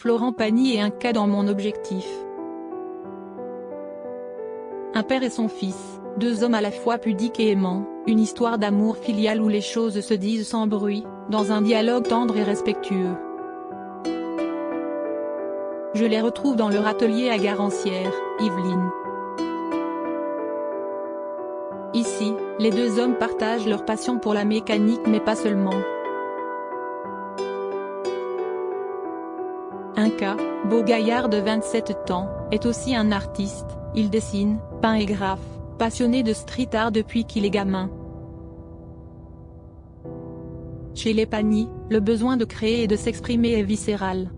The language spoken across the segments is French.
Florent Pagny est un cas dans mon objectif. Un père et son fils, deux hommes à la fois pudiques et aimants, une histoire d'amour filial où les choses se disent sans bruit, dans un dialogue tendre et respectueux. Je les retrouve dans leur atelier à Garancières, Yvelines. Ici, les deux hommes partagent leur passion pour la mécanique mais pas seulement. Un cas, beau gaillard de 27 ans, est aussi un artiste, il dessine, peint et graffe, passionné de street art depuis qu'il est gamin. Chez les Pagny, le besoin de créer et de s'exprimer est viscéral.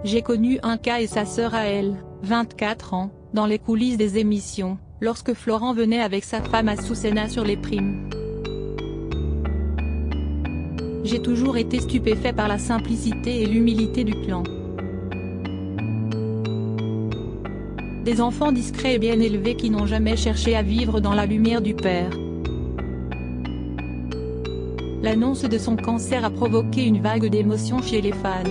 J'ai connu un cas et sa sœur à elle, 24 ans, dans les coulisses des émissions, lorsque Florent venait avec sa femme à Soussena sur les primes. J'ai toujours été stupéfait par la simplicité et l'humilité du clan. Des enfants discrets et bien élevés qui n'ont jamais cherché à vivre dans la lumière du père. L'annonce de son cancer a provoqué une vague d'émotions chez les fans.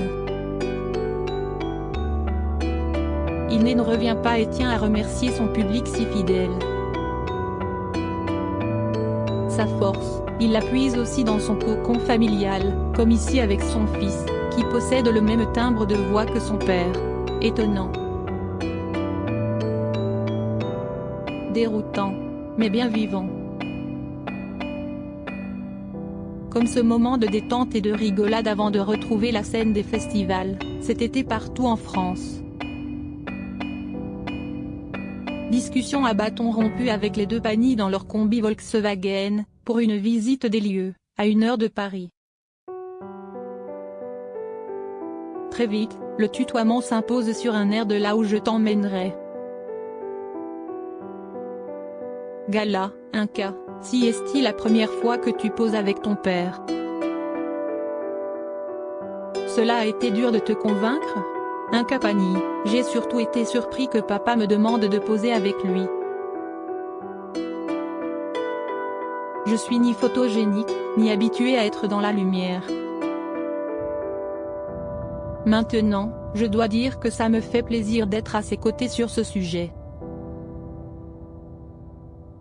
Il ne revient pas et tient à remercier son public si fidèle. Sa force, il la puise aussi dans son cocon familial, comme ici avec son fils, qui possède le même timbre de voix que son père. Étonnant. Déroutant, mais bien vivant. Comme ce moment de détente et de rigolade avant de retrouver la scène des festivals, cet été partout en France. Discussion à bâton rompu avec les deux Pagny dans leur combi Volkswagen, pour une visite des lieux, à 1 heure de Paris. Très vite, le tutoiement s'impose sur un air de là où je t'emmènerai. Gala, un cas, si est-il la première fois que tu poses avec ton père? Cela a été dur de te convaincre? Un cas Pagny, j'ai surtout été surpris que papa me demande de poser avec lui. Je suis ni photogénique, ni habitué à être dans la lumière. Maintenant, je dois dire que ça me fait plaisir d'être à ses côtés sur ce sujet.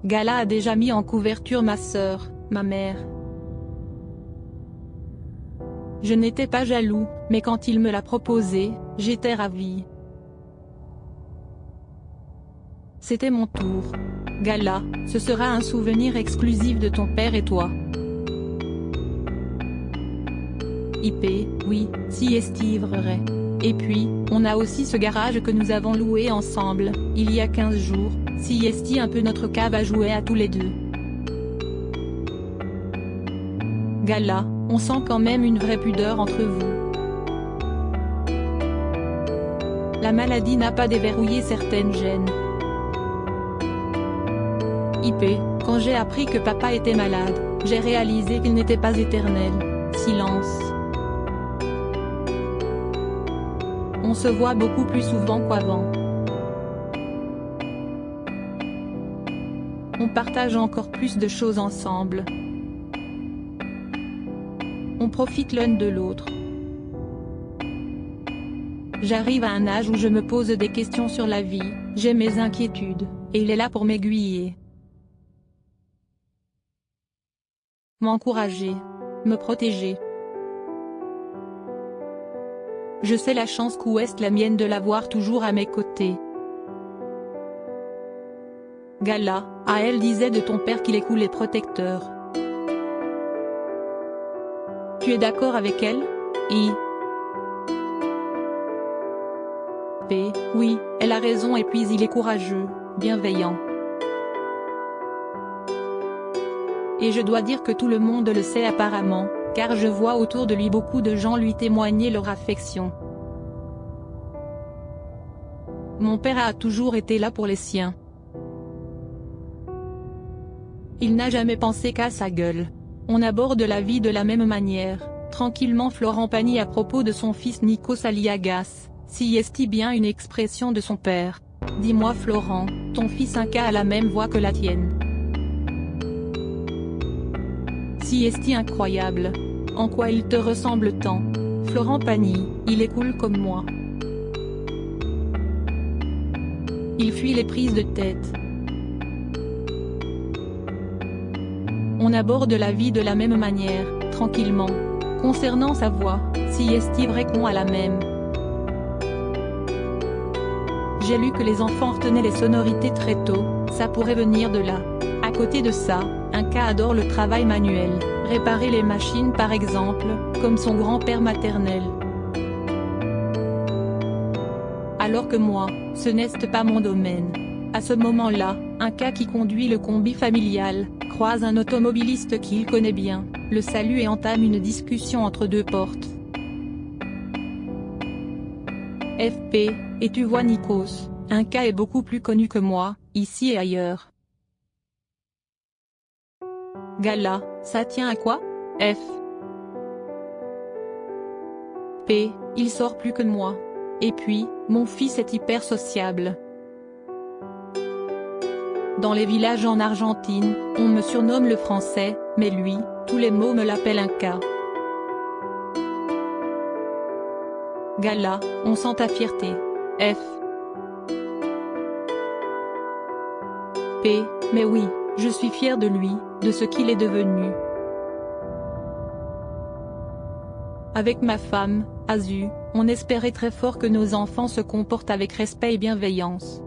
Gala a déjà mis en couverture ma sœur, ma mère. Je n'étais pas jaloux, mais quand il me l'a proposé, j'étais ravi. C'était mon tour. Gala, ce sera un souvenir exclusif de ton père et toi. IP, oui, si est-il vrai. Et puis, on a aussi ce garage que nous avons loué ensemble, il y a 15 jours, si est-il un peu notre cave à jouer à tous les deux. Gala, on sent quand même une vraie pudeur entre vous. La maladie n'a pas déverrouillé certaines gênes. IP, quand j'ai appris que papa était malade, j'ai réalisé qu'il n'était pas éternel. Silence. On se voit beaucoup plus souvent qu'avant. On partage encore plus de choses ensemble. On profite l'un de l'autre. J'arrive à un âge où je me pose des questions sur la vie, j'ai mes inquiétudes, et il est là pour m'aiguiller. M'encourager. Me protéger. Je sais la chance qu'ouest la mienne de l'avoir toujours à mes côtés. Gala, à elle disait de ton père qu'il est cool et protecteur. Tu es d'accord avec elle? Oui, elle a raison et puis il est courageux, bienveillant. Et je dois dire que tout le monde le sait apparemment, car je vois autour de lui beaucoup de gens lui témoigner leur affection. Mon père a toujours été là pour les siens. Il n'a jamais pensé qu'à sa gueule. On aborde la vie de la même manière, tranquillement. Florent Pagny à propos de son fils Nikos Aliagas, si est-il bien une expression de son père. Dis-moi Florent, ton fils Inca a la même voix que la tienne. Si est-il incroyable. En quoi il te ressemble tant? Florent Pagny, il est cool comme moi. Il fuit les prises de tête. On aborde la vie de la même manière, tranquillement. Concernant sa voix, si est-il vrai qu'on a la même. J'ai lu que les enfants retenaient les sonorités très tôt, ça pourrait venir de là. À côté de ça, un cas adore le travail manuel, réparer les machines par exemple, comme son grand-père maternel. Alors que moi, ce n'est pas mon domaine. À ce moment-là, un cas qui conduit le combi familial, croise un automobiliste qu'il connaît bien, le salue et entame une discussion entre deux portes. FP, et tu vois Nikos, un cas est beaucoup plus connu que moi, ici et ailleurs. Gala, ça tient à quoi? F. P, il sort plus que moi. Et puis, mon fils est hyper sociable. Dans les villages en Argentine, on me surnomme le français, mais lui, tous les mots me l'appellent un cas. Gala, on sent ta fierté. F. P, mais oui, je suis fier de lui, de ce qu'il est devenu. Avec ma femme, Azu, on espérait très fort que nos enfants se comportent avec respect et bienveillance.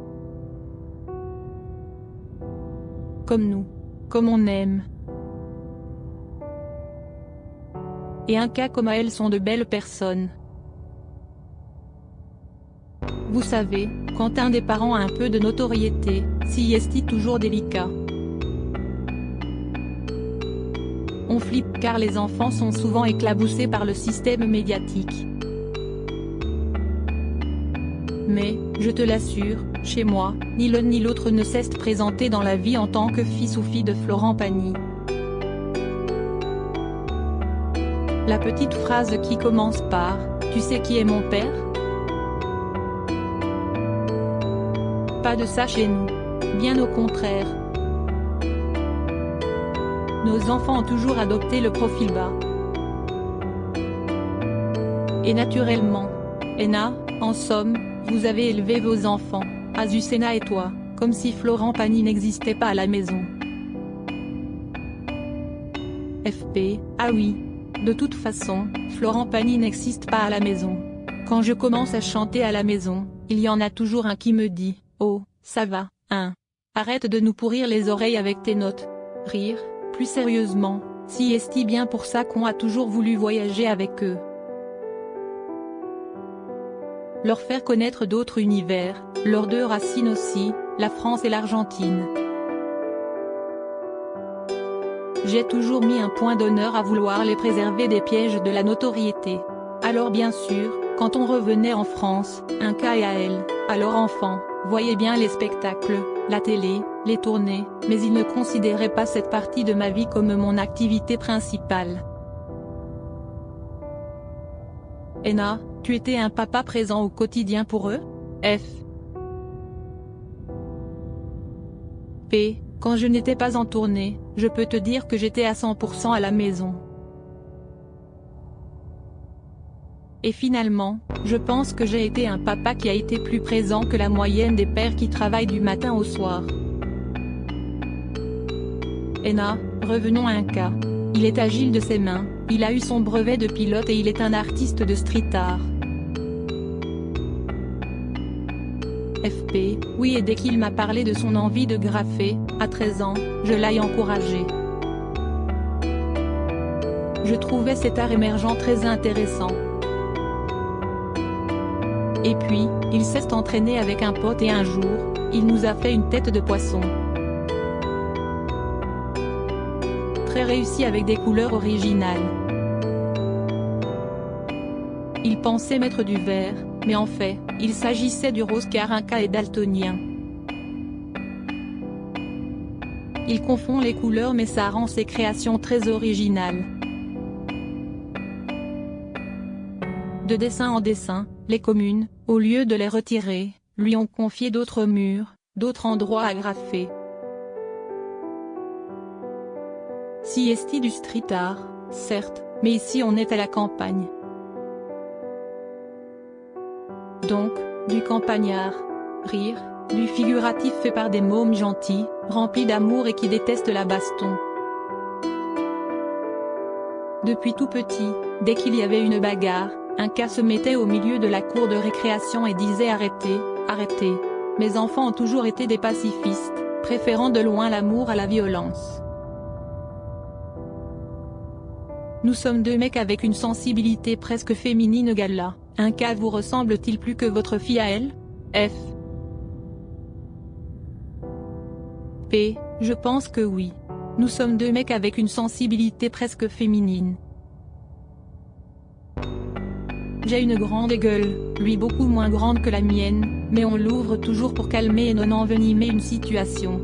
Comme nous. Comme on aime. Et un cas comme elles sont de belles personnes. Vous savez, quand un des parents a un peu de notoriété, si est toujours délicat. On flippe car les enfants sont souvent éclaboussés par le système médiatique. Mais, je te l'assure, chez moi, ni l'un ni l'autre ne s'est présenté dans la vie en tant que fils ou fille de Florent Pagny. La petite phrase qui commence par « Tu sais qui est mon père ?» Pas de ça chez nous. Bien au contraire. Nos enfants ont toujours adopté le profil bas. Et naturellement. Ena, en somme, vous avez élevé vos enfants, Azucena et toi, comme si Florent Pagny n'existait pas à la maison. FP, ah oui. De toute façon, Florent Pagny n'existe pas à la maison. Quand je commence à chanter à la maison, il y en a toujours un qui me dit « Oh, ça va, hein. Arrête de nous pourrir les oreilles avec tes notes. » Rire, plus sérieusement, si est-il bien pour ça qu'on a toujours voulu voyager avec eux. Leur faire connaître d'autres univers, leurs deux racines aussi, la France et l'Argentine. J'ai toujours mis un point d'honneur à vouloir les préserver des pièges de la notoriété. Alors bien sûr, quand on revenait en France, un cas et à elle, alors enfant, voyait bien les spectacles, la télé, les tournées, mais il ne considérait pas cette partie de ma vie comme mon activité principale. Ena, tu étais un papa présent au quotidien pour eux? F. P. Quand je n'étais pas en tournée, je peux te dire que j'étais à 100% à la maison. Et finalement, je pense que j'ai été un papa qui a été plus présent que la moyenne des pères qui travaillent du matin au soir. Ena, revenons à un cas. Il est agile de ses mains, il a eu son brevet de pilote et il est un artiste de street art. FP, oui, et dès qu'il m'a parlé de son envie de graffer, à 13 ans, je l'ai encouragé. Je trouvais cet art émergent très intéressant. Et puis, il s'est entraîné avec un pote et un jour, il nous a fait une tête de poisson. Très réussi avec des couleurs originales. Il pensait mettre du vert, mais en fait, il s'agissait du rose car un cas est daltonien. Il confond les couleurs mais ça rend ses créations très originales. De dessin en dessin, les communes, au lieu de les retirer, lui ont confié d'autres murs, d'autres endroits à graffer. Si est du street art, certes, mais ici on est à la campagne. Donc, du campagnard. Rire, du figuratif fait par des mômes gentils, remplis d'amour et qui détestent la baston. Depuis tout petit, dès qu'il y avait une bagarre, un cas se mettait au milieu de la cour de récréation et disait arrêtez, arrêtez. Mes enfants ont toujours été des pacifistes, préférant de loin l'amour à la violence. Nous sommes deux mecs avec une sensibilité presque féminine. Gala, un cas vous ressemble-t-il plus que votre fille à elle? F. P. Je pense que oui. Nous sommes deux mecs avec une sensibilité presque féminine. J'ai une grande gueule, lui beaucoup moins grande que la mienne, mais on l'ouvre toujours pour calmer et non envenimer une situation.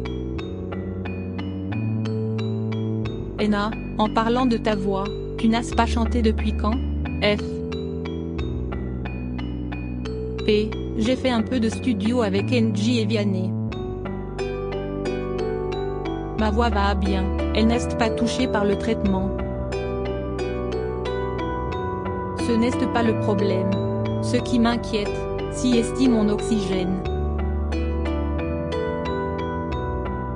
Ena, en parlant de ta voix, tu n'as pas chanté depuis quand? F. P. J'ai fait un peu de studio avec NJ et Vianney. Ma voix va bien, elle n'est pas touchée par le traitement. Ce n'est pas le problème. Ce qui m'inquiète, c'est mon oxygène.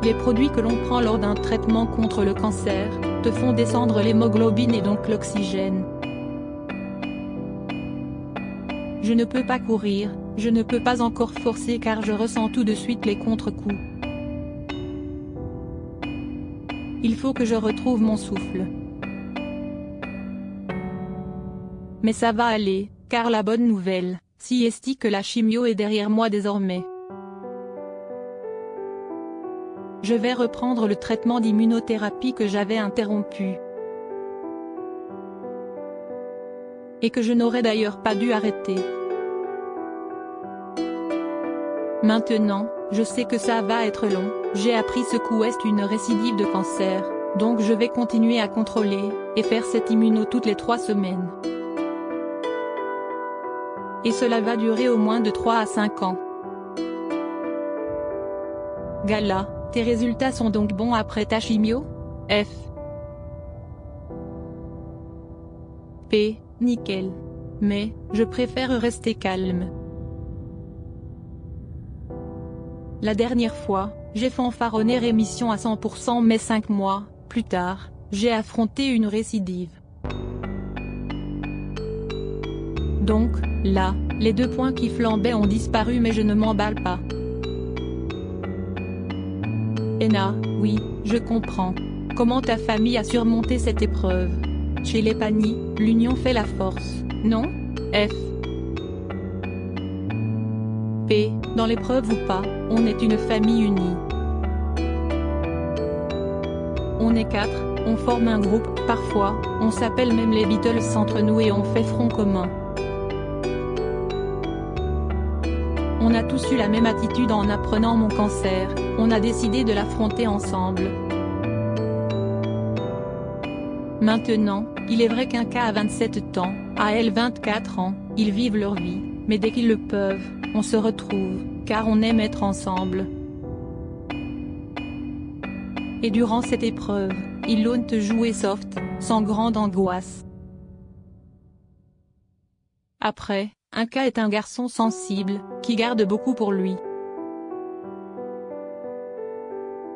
Les produits que l'on prend lors d'un traitement contre le cancer, te font descendre l'hémoglobine et donc l'oxygène. Je ne peux pas courir, je ne peux pas encore forcer car je ressens tout de suite les contre-coups. Il faut que je retrouve mon souffle. Mais ça va aller, car la bonne nouvelle, c'est que la chimio est derrière moi désormais. Je vais reprendre le traitement d'immunothérapie que j'avais interrompu. Et que je n'aurais d'ailleurs pas dû arrêter. Maintenant, je sais que ça va être long, j'ai appris ce qu'est une récidive de cancer, donc je vais continuer à contrôler, et faire cette immuno toutes les 3 semaines. Et cela va durer au moins de 3 à 5 ans. Gala, tes résultats sont donc bons après ta chimio? F. P. Nickel. Mais, je préfère rester calme. La dernière fois, j'ai fanfaronné rémission à 100% mais 5 mois, plus tard, j'ai affronté une récidive. Donc, là, les 2 points qui flambaient ont disparu mais je ne m'emballe pas. Ena, oui, je comprends. Comment ta famille a surmonté cette épreuve? Chez les Pani, l'union fait la force, non? F. P. Dans l'épreuve ou pas, on est une famille unie. On est 4, on forme un groupe, parfois, on s'appelle même les Beatles entre nous et on fait front commun. On a tous eu la même attitude en apprenant mon cancer, on a décidé de l'affronter ensemble. Maintenant, il est vrai qu'un cas a 27 ans, à elle 24 ans, ils vivent leur vie, mais dès qu'ils le peuvent, on se retrouve, car on aime être ensemble. Et durant cette épreuve, ils l'ont joué soft, sans grande angoisse. Après, un cas est un garçon sensible, qui garde beaucoup pour lui.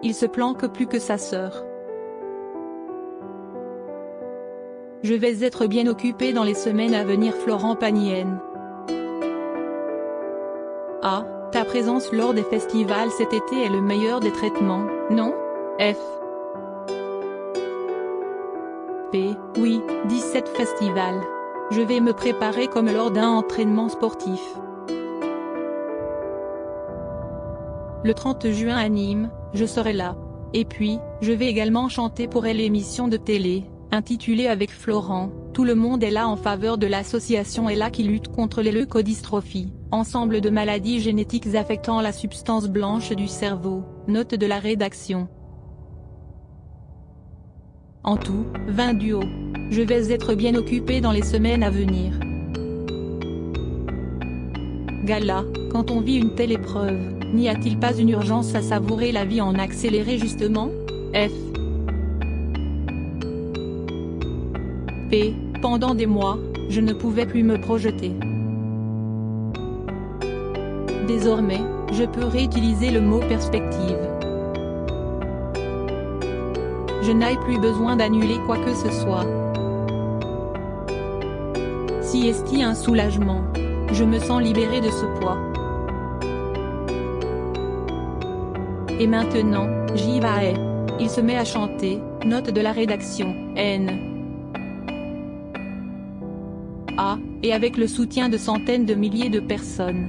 Il se planque plus que sa sœur. Je vais être bien occupée dans les semaines à venir. Florent Pagnienne. A. Ta présence lors des festivals cet été est le meilleur des traitements, non? F. P. Oui, 17 festivals. Je vais me préparer comme lors d'un entraînement sportif. Le 30 juin à Nîmes, je serai là. Et puis, je vais également chanter pour elle l'émission de télé, intitulée Avec Florent, tout le monde est là en faveur de l'association Ella qui lutte contre les leucodystrophies, ensemble de maladies génétiques affectant la substance blanche du cerveau, note de la rédaction. En tout, 20 duos. Je vais être bien occupée dans les semaines à venir. Gala, quand on vit une telle épreuve, n'y a-t-il pas une urgence à savourer la vie en accéléré justement? F. P. Pendant des mois, je ne pouvais plus me projeter. Désormais, je peux réutiliser le mot perspective. Je n'ai plus besoin d'annuler quoi que ce soit. Si est-il un soulagement. Je me sens libéré de ce poids. Et maintenant, j'y vais. Il se met à chanter, note de la rédaction, N. A, et avec le soutien de centaines de milliers de personnes.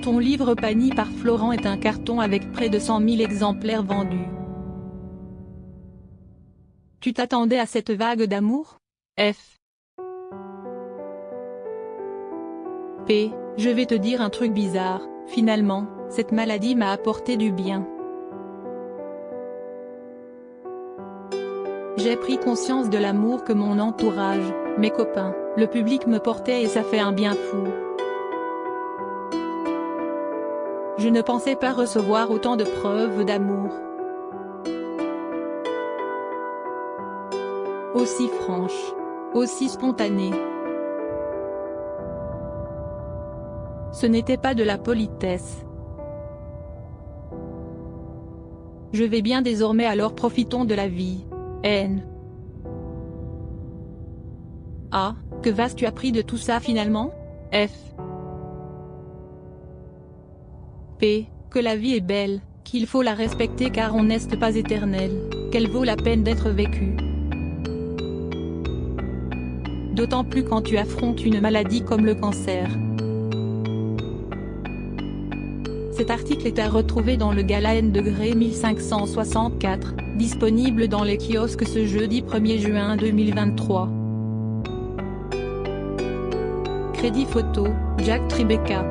Ton livre Pani par Florent est un carton avec près de 100 000 exemplaires vendus. Tu t'attendais à cette vague d'amour? F. P. Je vais te dire un truc bizarre, finalement, cette maladie m'a apporté du bien. J'ai pris conscience de l'amour que mon entourage, mes copains, le public me portait et ça fait un bien fou. Je ne pensais pas recevoir autant de preuves d'amour. Aussi franche, aussi spontanée. Ce n'était pas de la politesse. Je vais bien désormais, alors profitons de la vie. N. A. Que vas-tu appris de tout ça finalement? F. P. Que la vie est belle, qu'il faut la respecter car on n'est pas éternel, qu'elle vaut la peine d'être vécue. D'autant plus quand tu affrontes une maladie comme le cancer. Cet article est à retrouver dans le Gala N degré 1564, disponible dans les kiosques ce jeudi 1er juin 2023. Crédit photo, Jack Tribeca.